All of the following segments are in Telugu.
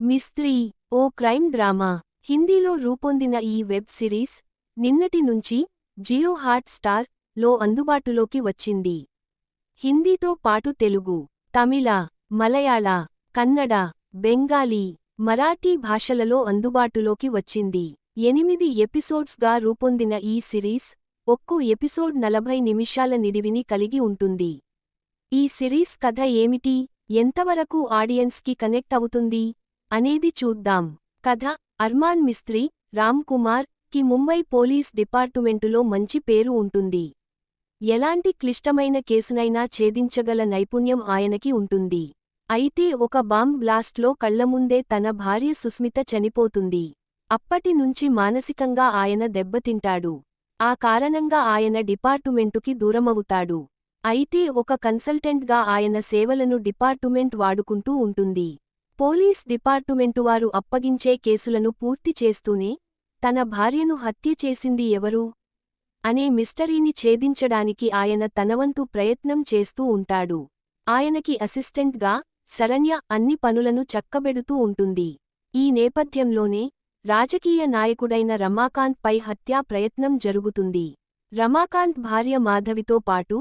మిస్త్రీ ఓ క్రైమ్ డ్రామా హిందీలో రూపొందిన ఈ వెబ్ సిరీస్ నిన్నటి నుంచి జియో హాట్ స్టార్ లో అందుబాటులోకి వచ్చింది. హిందీతో పాటు తెలుగు, తమిళ, మలయాళ, కన్నడ, బెంగాలీ, మరాఠీ భాషలలో అందుబాటులోకి వచ్చింది. 8 ఎపిసోడ్స్గా రూపొందిన ఈ సిరీస్ ఒక్కో ఎపిసోడ్ 40 నిమిషాల నిడివిని కలిగి ఉంటుంది. ఈ సిరీస్ కథ ఏమిటి, ఎంతవరకు ఆడియన్స్కి కనెక్ట్ అవుతుంది అనేది చూద్దాం. కథ: అర్మాన్ మిస్త్రీ రామ్ కుమార్ కి ముంబై పోలీస్ డిపార్టుమెంటులో మంచి పేరు ఉంటుంది. ఎలాంటి క్లిష్టమైన కేసునైనా ఛేదించగల నైపుణ్యం ఆయనకి ఉంటుంది. అయితే ఒక బాంబ్ బ్లాస్ట్లో కళ్లముందే తన భార్య సుస్మిత చనిపోతుంది. అప్పటి నుంచి మానసికంగా ఆయన దెబ్బతింటాడు. ఆ కారణంగా ఆయన డిపార్టుమెంటుకి దూరమవుతాడు. అయితే ఒక కన్సల్టెంట్గా ఆయన సేవలను డిపార్టుమెంట్ వాడుకుంటూ ఉంటుంది. పోలీస్ డిపార్టుమెంటువారు అప్పగించే కేసులను పూర్తి చేస్తూనే తన భార్యను హత్య చేసింది ఎవరు అనే మిస్టరీని ఛేదించడానికి ఆయన తనవంతు ప్రయత్నం చేస్తూ ఉంటాడు. ఆయనకి అసిస్టెంట్గా శరణ్య అన్ని పనులను చక్కబెడుతూ ఉంటుంది. ఈ నేపథ్యంలోనే రాజకీయ నాయకుడైన రమాకాంత్ పై హత్యా ప్రయత్నం జరుగుతుంది. రమాకాంత్ భార్య మాధవితో పాటు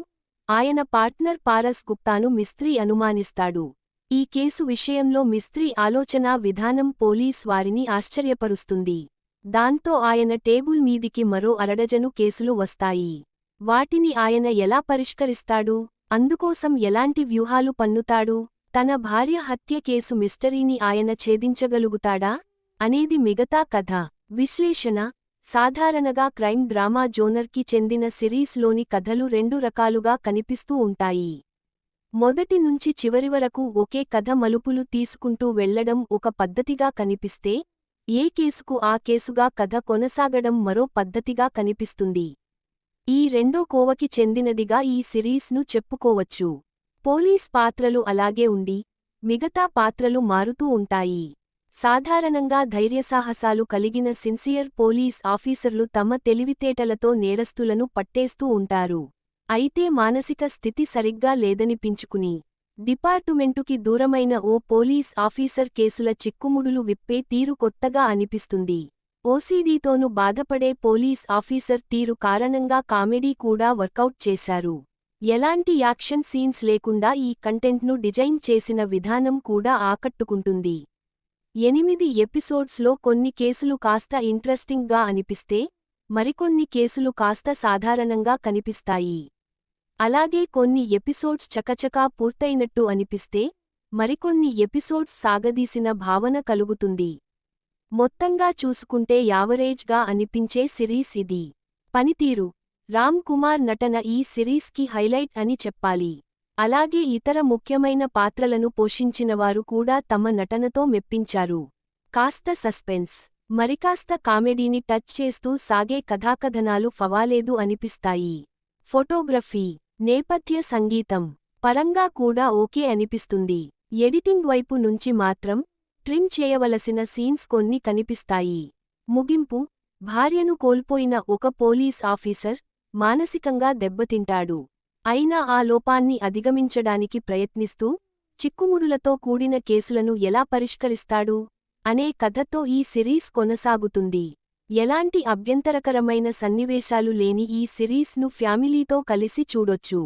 ఆయన పార్ట్నర్ పారస్ గుప్తాను మిస్త్రీ అనుమానిస్తాడు. ఈ కేసు విషయంలో మిస్త్రీ ఆలోచనా విధానం పోలీస్ వారిని ఆశ్చర్యపరుస్తుంది. దాంతో ఆయన టేబుల్ మీదికి మరో అరడజను కేసులు వస్తాయి. వాటిని ఆయన ఎలా పరిష్కరిస్తాడు, అందుకోసం ఎలాంటి వ్యూహాలు పన్నుతాడు, తన భార్య హత్య కేసు మిస్టరీని ఆయన ఛేదించగలుగుతాడా అనేది మిగతా కథ. విశ్లేషణ: సాధారణంగా క్రైమ్ డ్రామా జోనర్కి చెందిన సిరీస్లోని కథలు 2 రకాలుగా కనిపిస్తూ ఉంటాయి. మొదటి నుంచి చివరి వరకు ఒకే కథ మలుపులు తీసుకుంటూ వెళ్లడం ఒక పద్ధతిగా కనిపిస్తే, ఏ కేసుకు ఆ కేసుగా కథ కొనసాగడం మరో పద్ధతిగా కనిపిస్తుంది. ఈ రెండో కోవకి చెందినదిగా ఈ సిరీస్ను చెప్పుకోవచ్చు. పోలీస్ పాత్రలు అలాగే ఉండి, మిగతా పాత్రలు మారుతూ ఉంటాయి. సాధారణంగా ధైర్యసాహసాలు కలిగిన సిన్సియర్ పోలీస్ ఆఫీసర్లు తమ తెలివితేటలతో నేరస్తులను పట్టేస్తూ ఉంటారు. అయితే మానసిక స్థితి సరిగ్గా లేదనిపించుకుని డిపార్టుమెంటుకి దూరమైన ఓ పోలీస్ ఆఫీసర్ కేసుల చిక్కుముడులు విప్పే తీరు కొత్తగా అనిపిస్తుంది. ఓసీడీతోనూ బాధపడే పోలీస్ ఆఫీసర్ తీరు కారణంగా కామెడీ కూడా వర్కౌట్ చేశారు. ఎలాంటి యాక్షన్ సీన్స్ లేకుండా ఈ కంటెంట్ను డిజైన్ చేసిన విధానం కూడా ఆకట్టుకుంటుంది. 8 ఎపిసోడ్స్లో కొన్ని కేసులు కాస్త ఇంట్రెస్టింగ్గా అనిపిస్తే, మరికొన్ని కేసులు కాస్త సాధారణంగా కనిపిస్తాయి. అలాగే కొన్ని ఎపిసోడ్స్ చకచకా పూర్తయినట్టు అనిపిస్తే, మరికొన్ని ఎపిసోడ్స్ సాగదీసిన భావన కలుగుతుంది. మొత్తంగా చూసుకుంటే యావరేజ్గా అనిపించే సిరీస్ ఇది. పనితీరు: రామ్ కుమార్ నటన ఈ సిరీస్కి హైలైట్ అని చెప్పాలి. అలాగే ఇతర ముఖ్యమైన పాత్రలను పోషించినవారు కూడా తమ నటనతో మెప్పించారు. కాస్త సస్పెన్స్, మరికాస్త కామెడీని టచ్ చేస్తూ సాగే కథాకథనాలు ఫవాలేదు అనిపిస్తాయి. ఫోటోగ్రఫీ, నేపథ్య సంగీతం పరంగా కూడా ఓకే అనిపిస్తుంది. ఎడిటింగ్ వైపు నుంచి మాత్రం ట్రిమ్ చేయవలసిన సీన్స్ కొన్ని కనిపిస్తాయి. ముగింపు: భార్యను కోల్పోయిన ఒక పోలీస్ ఆఫీసర్ మానసికంగా దెబ్బతింటాడు. అయినా ఆ లోపాన్ని అధిగమించడానికి ప్రయత్నిస్తూ చిక్కుముడులతో కూడిన కేసులను ఎలా పరిష్కరిస్తాడు అనే కథతో ఈ సిరీస్ కొనసాగుతుంది. ఎలాంటి అభ్యంతరకరమైన సన్నివేశాలు లేని ఈ సిరీస్ను ఫ్యామిలీతో కలిసి చూడొచ్చు.